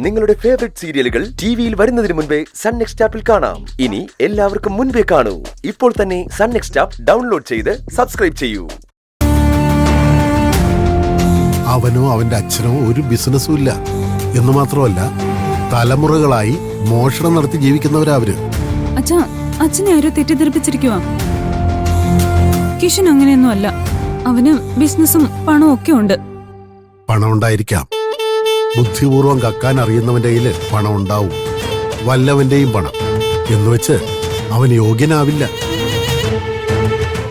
നിങ്ങളുടെ ഫേവറേറ്റ് സീരിയലുകൾ ടിവിയിൽ വരുന്നതിന് മുൻപേ സൺ നെക്സ്റ്റ് ആപ്പിൽ കാണാം. ഇനി എല്ലാവർക്കും മുൻപേ കാണൂ. ഇപ്പോൾ തന്നെ സൺ നെക്സ്റ്റ് ആപ്പ് ഡൗൺലോഡ് ചെയ്ത് സബ്സ്ക്രൈബ് ചെയ്യൂ. അവനോ അവന്റെ അച്ഛനോ ഒരു ബിസിനസ്സും ഇല്ല എന്ന് മാത്രമല്ല, തലമുറകളായി മോഷണം നടത്തി ജീവിക്കുന്നവരവര്. അച്ഛാ, അച്ഛനെ ആരോ തെറ്റിദ്ധരിപ്പിച്ചിരിക്കുവാ. കിഷൻ അങ്ങനെയൊന്നും അല്ല. അവന് ബിസിനസ്സും പണവും ഒക്കെ ഉണ്ട്. പണം ഉണ്ടായിരിക്കാം. ബുദ്ധിപൂർവം കക്കാൻ അറിയുന്നവന്റെ കയ്യില് പണം ഉണ്ടാവും. വല്ലവന്റെയും പണം എന്നുവെച്ച് അവൻ യോഗ്യനാവില്ല.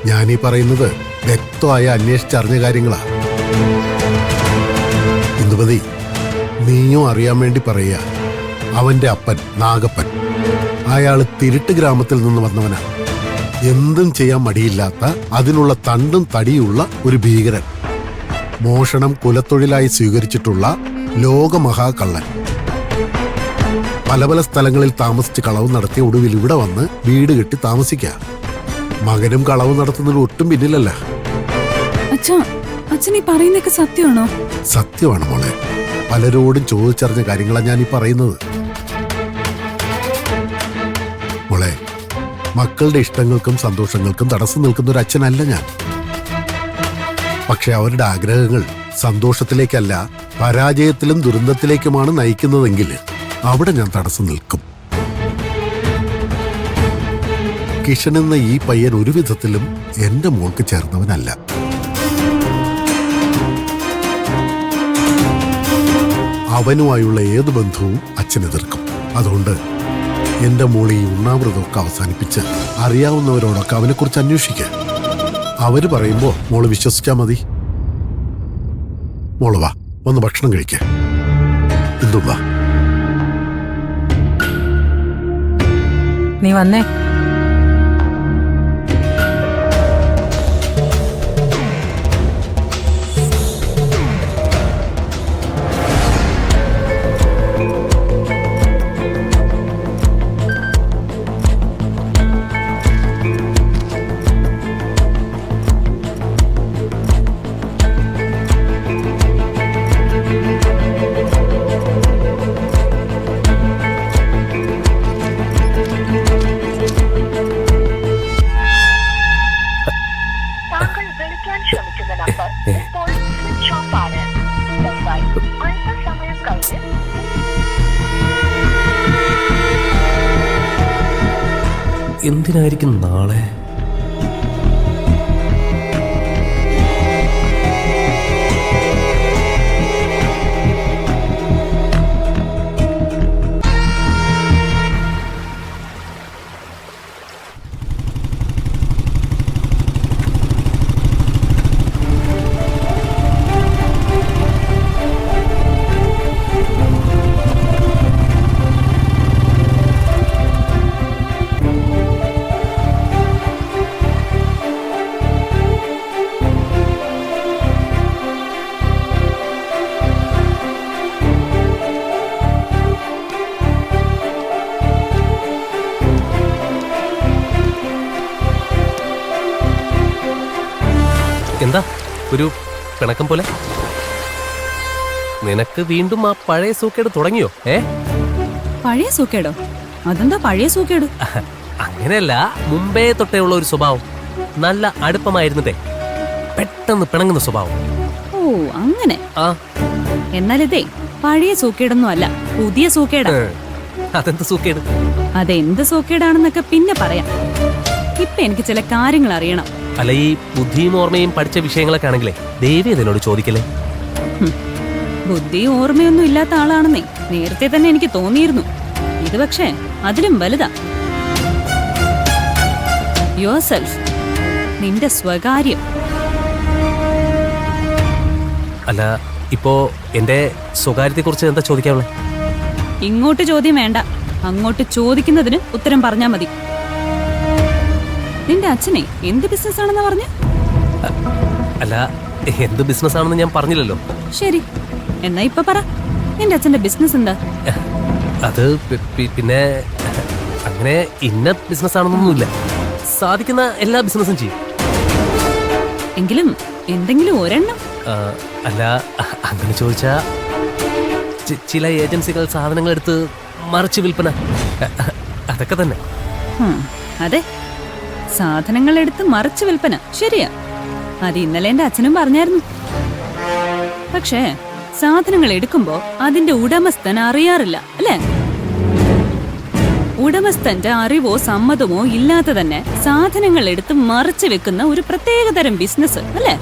ഞാനീ പറയുന്നത് വ്യക്തമായ അന്വേഷിച്ചറിഞ്ഞ കാര്യങ്ങളാ. ഇന്ദുമതി, നീയും അറിയാൻ വേണ്ടി പറയുക. അവന്റെ അപ്പൻ നാഗപ്പൻ, അയാള് തിരുട്ട് ഗ്രാമത്തിൽ നിന്ന് വന്നവനാ. എന്തും ചെയ്യാൻ മടിയില്ലാത്ത, അതിനുള്ള തണ്ടും തടിയുള്ള ഒരു ഭീകരൻ. മോഷണം കുലത്തൊഴിലായി സ്വീകരിച്ചിട്ടുള്ള ലോകമഹാകള്ളൻ. പല പല സ്ഥലങ്ങളിൽ താമസിച്ച് കളവ് നടത്തിയ ഒടുവിൽ ഇവിടെ വന്ന് വീട് കെട്ടി താമസിക്ക. മകനും കളവ് നടത്തുന്നതിൽ ഒട്ടും പിന്നിലല്ല. അച്ഛൻ ഈ പറയുന്നതൊക്കെ സത്യമാണോ? സത്യമാണ് മോളെ. പലരോടും ചോദിച്ചറിഞ്ഞ കാര്യങ്ങളാണ് ഞാൻ ഈ പറയുന്നത്. മോളെ, മക്കളുടെ ഇഷ്ടങ്ങൾക്കും സന്തോഷങ്ങൾക്കും തടസ്സം നിൽക്കുന്ന ഒരു അച്ഛനല്ല ഞാൻ. പക്ഷെ അവരുടെ ആഗ്രഹങ്ങൾ സന്തോഷത്തിലേക്കല്ല, പരാജയത്തിലും ദുരന്തത്തിലേക്കുമാണ് നയിക്കുന്നതെങ്കിൽ അവിടെ ഞാൻ തടസ്സം നിൽക്കും. കിഷൻ എന്ന ഈ പയ്യൻ ഒരു വിധത്തിലും എന്റെ മോൾക്ക് ചേർന്നവനല്ല. അവനുമായുള്ള ഏത് ബന്ധവും അച്ഛൻ എതിർക്കും. അതുകൊണ്ട് എന്റെ മോള് ഈ ഉണ്ണാവൃതമൊക്കെ അവസാനിപ്പിച്ച് അറിയാവുന്നവരോടൊക്കെ അവനെക്കുറിച്ച് അന്വേഷിക്കുക. അവര് പറയുമ്പോ മോള് വിശ്വസിച്ചാ മതി. മോള് വാ, വന്ന് ഭക്ഷണം കഴിക്ക. എന്തും വാ. നീ വന്നേ. എന്തിനായിരിക്കും നാളെ? എന്താ ഒരു പിണക്കം പോലെ? നിനക്ക് വീണ്ടും ആ പഴയ സൂക്കേട് തുടങ്ങിയോ? പഴയ സൂക്കേടോ? അതെന്താ പഴയ സൂക്കേട്? അങ്ങനെയല്ല, മുമ്പേ തൊട്ടേ ഉള്ള ഒരു സ്വഭാവം. നല്ല അടുപ്പമായിരുന്നിട്ടേ പെട്ടെന്ന് പിണങ്ങുന്ന സ്വഭാവം. ഓ, അങ്ങനെ. എന്നാലിതേ പഴയ സൂക്കേടൊന്നും അല്ല, പുതിയ സൂക്കേടാ. അതെന്ത് സൂക്കേട്? അതെന്ത് സൂക്കേടാണെന്നൊക്കെ പിന്നെ പറയാം. ഇപ്പൊ എനിക്ക് ചില കാര്യങ്ങൾ അറിയണം. അല്ല, ഈ ബുദ്ധിയും ഓർമ്മയും പഠിച്ച വിഷയങ്ങളൊക്കെ ആണെങ്കിലേ ദേവി അതിനോട് ചോദിക്കലേ. ബുദ്ധിയും ഓർമ്മയൊന്നും ഇല്ലാത്ത ആളാണെന്നേ നേരത്തെ തന്നെ എനിക്ക് തോന്നിയിരുന്നു. ഇത് പക്ഷേ അതിലും വലുതാ. യുവർ സെൽഫ്, നിന്റെ സ്വകാര്യം. അല്ല, ഇപ്പോ എന്റെ സ്വകാര്യത്തെ കുറിച്ച് എന്താ ചോദിക്കാനുള്ളത്? ഇങ്ങോട്ട് ചോദ്യം വേണ്ട, അങ്ങോട്ട് ചോദിക്കുന്നതിന് ഉത്തരം പറഞ്ഞാ മതി. നിന്റെ അച്ഛനെ എന്ത് ബിസിനസ് ആണെന്ന് പറഞ്ഞു? അല്ല, എന്ത് ബിസിനസ് ആണെന്ന് ഞാൻ പറഞ്ഞില്ലല്ലോ. ശരി, എന്നാ ഇപ്പൊ പറ, നിന്റെ അച്ഛന്റെ ബിസിനസ് എന്താ? അത് പിന്നെ അങ്ങനെ ഇന്ന ബിസിനസ് ആണെന്നൊന്നുമില്ല. സാധിക്കുന്ന എല്ലാ ബിസിനസ്സും ചെയ്യും. എങ്കിലും എന്തെങ്കിലും ഒരെണ്ണം? അല്ല, അങ്ങനെ ചോദിച്ചാ ചില ഏജൻസികൾ സാധനങ്ങൾ എടുത്ത് മറിച്ച് വിൽപ്പന, അതൊക്കെ തന്നെ. അതെ, സാധനങ്ങൾ എടുത്ത് മറിച്ച് വിൽപ്പന ശരിയാ. അത് ഇന്നലെ എന്റെ അച്ഛനും പറഞ്ഞായിരുന്നു. പക്ഷേ സാധനങ്ങൾ എടുക്കുമ്പോ അതിന്റെ ഉടമസ്ഥൻ അറിയാറില്ല, അല്ലേ? ഉടമസ്ഥന്റെ അറിവോ സമ്മതമോ ഇല്ലാതെ തന്നെ സാധനങ്ങൾ എടുത്ത് മറിച്ച് വെക്കുന്ന ഒരു പ്രത്യേകതരം ബിസിനസ്, അല്ലേ?